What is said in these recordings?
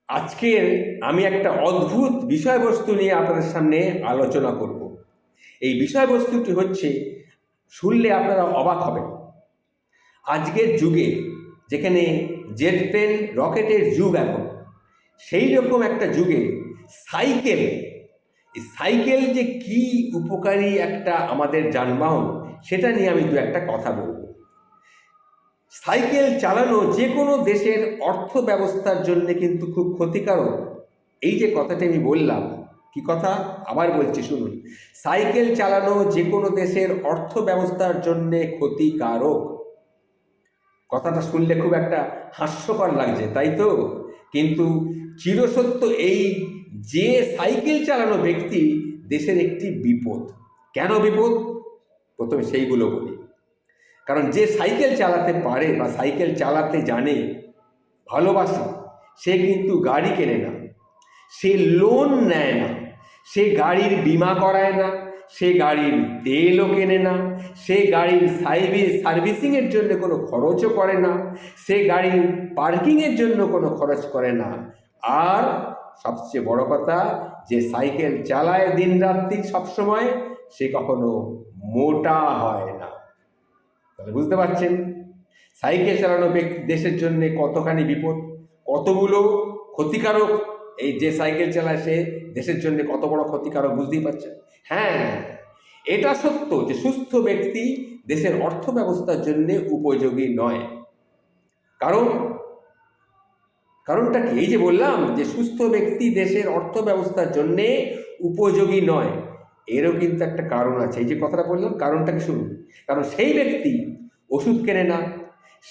আজকের আমি একটা অদ্ভুত বিষয়বস্তু নিয়ে আপনাদের সামনে আলোচনা করব। এই বিষয়বস্তুটি হচ্ছে, শুনলে আপনারা অবাক হবেন। আজকের যুগে যেখানে জেট প্লেন রকেটের যুগ এখন, সেই রকম একটা যুগে সাইকেল, এই সাইকেল যে কি উপকারী একটা আমাদের যানবাহন, সেটা নিয়ে আমি দু একটা কথা বলবো। সাইকেল চালানো যে কোনো দেশের অর্থ ব্যবস্থার জন্য কিন্তু খুব ক্ষতিকারক। এই যে কথাটি আমি বললাম, কি কথা আবার বলছি শুনুন। সাইকেল চালানো যে কোনো দেশের অর্থ ব্যবস্থার জন্য ক্ষতিকারক। কথাটা শুনলে খুব একটা হাস্যকর লাগছে, তাই তো? কিন্তু চিরসত্য এই, যে সাইকেল চালানো ব্যক্তি দেশের একটি বিপদ। কেন বিপদ? প্রথমে সেইগুলো বলি। কারণ যে সাইকেল চালাতে পারে বা সাইকেল চালাতে জানে, ভালোবাসে, সে কিন্তু গাড়ি কেনে না, সে লোন নেয় না, সে গাড়ির বীমা করায় না, সে গাড়ির তেলও কেনে না, সে গাড়ির সার্ভিসিংয়ের জন্য কোনো খরচও করে না, সে গাড়ির পার্কিংয়ের জন্য কোনো খরচ করে না। আর সবচেয়ে বড় কথা, যে সাইকেল চালায় দিন রাত্রি সবসময়, সে কখনো মোটা হয় না। তাহলে বুঝতে পারছেন সাইকেল চালানো ব্যক্তি দেশের জন্য কতখানি বিপদ, কতগুলো ক্ষতিকারক। এই যে সাইকেল চালায় সে দেশের জন্য কত বড় ক্ষতিকারক, বুঝতেই পারছেন। হ্যাঁ, এটা সত্য যে সুস্থ ব্যক্তি দেশের অর্থ ব্যবস্থার জন্য উপযোগী নয়। কারণটা কি? এই যে বললাম যে সুস্থ ব্যক্তি দেশের অর্থ ব্যবস্থার জন্য উপযোগী নয়, এরও কিন্তু একটা কারণ আছে। এই যে কথাটা বললাম, কারণটাকে শুনুন। কারণ সেই ব্যক্তি ওষুধ কেনে না,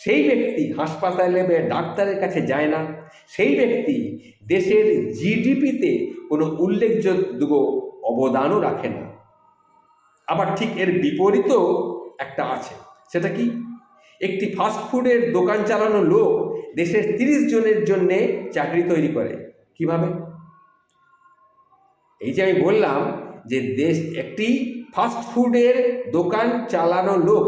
সেই ব্যক্তি হাসপাতালে বা ডাক্তারের কাছে যায় না, সেই ব্যক্তি দেশের জিডিপিতে কোনো উল্লেখযোগ্য অবদানও রাখে না। আবার ঠিক এর বিপরীতও একটা আছে। সেটা কি? একটি ফাস্টফুডের দোকান চালানো লোক দেশের 30 জনের জন্যে চাকরি তৈরি করে। কিভাবে? এই যে আমি বললাম যে একটি ফাস্টফুডের দোকান চালানো লোক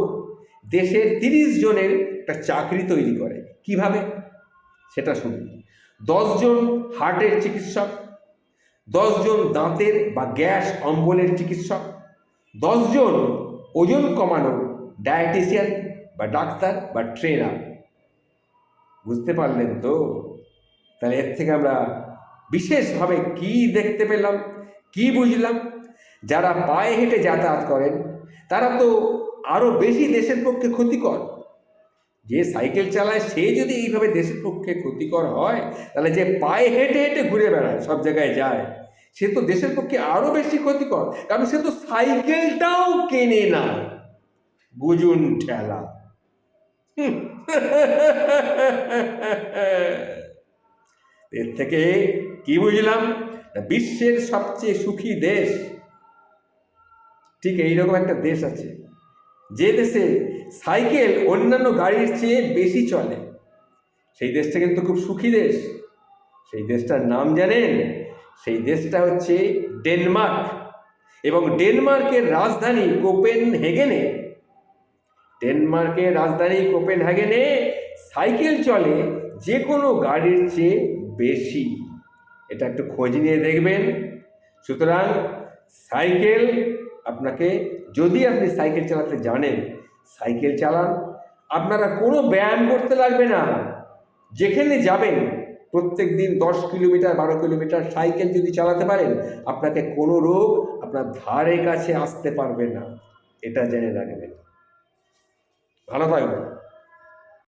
দেশের 30 জনের একটা চাকরি তৈরি করে। কিভাবে? সেটা শুনুন। 10 জন হার্টের চিকিৎসক, 10 জন দাঁতের বা গ্যাস অম্বলের চিকিৎসক, 10 জন ওজন কমানোর ডায়েটিশিয়ান বা ডাক্তার বা ট্রেনার। বুঝতে পারলেন তো? তাহলে এর থেকে আমরা বিশেষভাবে কি দেখতে পেলাম, কি বুঝলাম? যারা পায়ে হেঁটে যাতায়াত করেন তারা তো আরও বেশি দেশের পক্ষে ক্ষতিকর। যে সাইকেল চালায় সে যদি এইভাবে দেশের পক্ষে ক্ষতিকর হয়, তাহলে যে পায়ে হেঁটে হেঁটে ঘুরে বেড়ায়, সব জায়গায় যায়, সে তো দেশের পক্ষে আরও বেশি ক্ষতিকর। কারণ সে তো সাইকেলটাও কেনে না। বুঝুন ঠেলা। এর থেকে কি বুঝলাম? বিশ্বের সবচেয়ে সুখী দেশ, ঠিক এইরকম একটা দেশ আছে, যে দেশে সাইকেল অন্যান্য গাড়ির চেয়ে বেশি চলে। সেই দেশটা কিন্তু খুব সুখী দেশ। সেই দেশটার নাম জানেন? সেই দেশটা হচ্ছে ডেনমার্ক। এবং ডেনমার্কের রাজধানী কোপেনহেগেনে সাইকেল চলে যে কোনো গাড়ির চেয়ে বেশি। এটা একটু খোঁজ নিয়ে দেখবেন। সুতরাং সাইকেল আপনাকে, যদি আপনি সাইকেল চালাতে জানেন, সাইকেল চালান। আপনারা কোনো ব্যায়াম করতে লাগবে না। যেখানে যাবেন প্রত্যেক দিন 10 কিলোমিটার 12 কিলোমিটার সাইকেল যদি চালাতে পারেন, আপনাকে কোনো রোগ আপনার ধারে কাছে আসতে পারবে না। এটা জেনে রাখবেন। ভালো থাকবেন।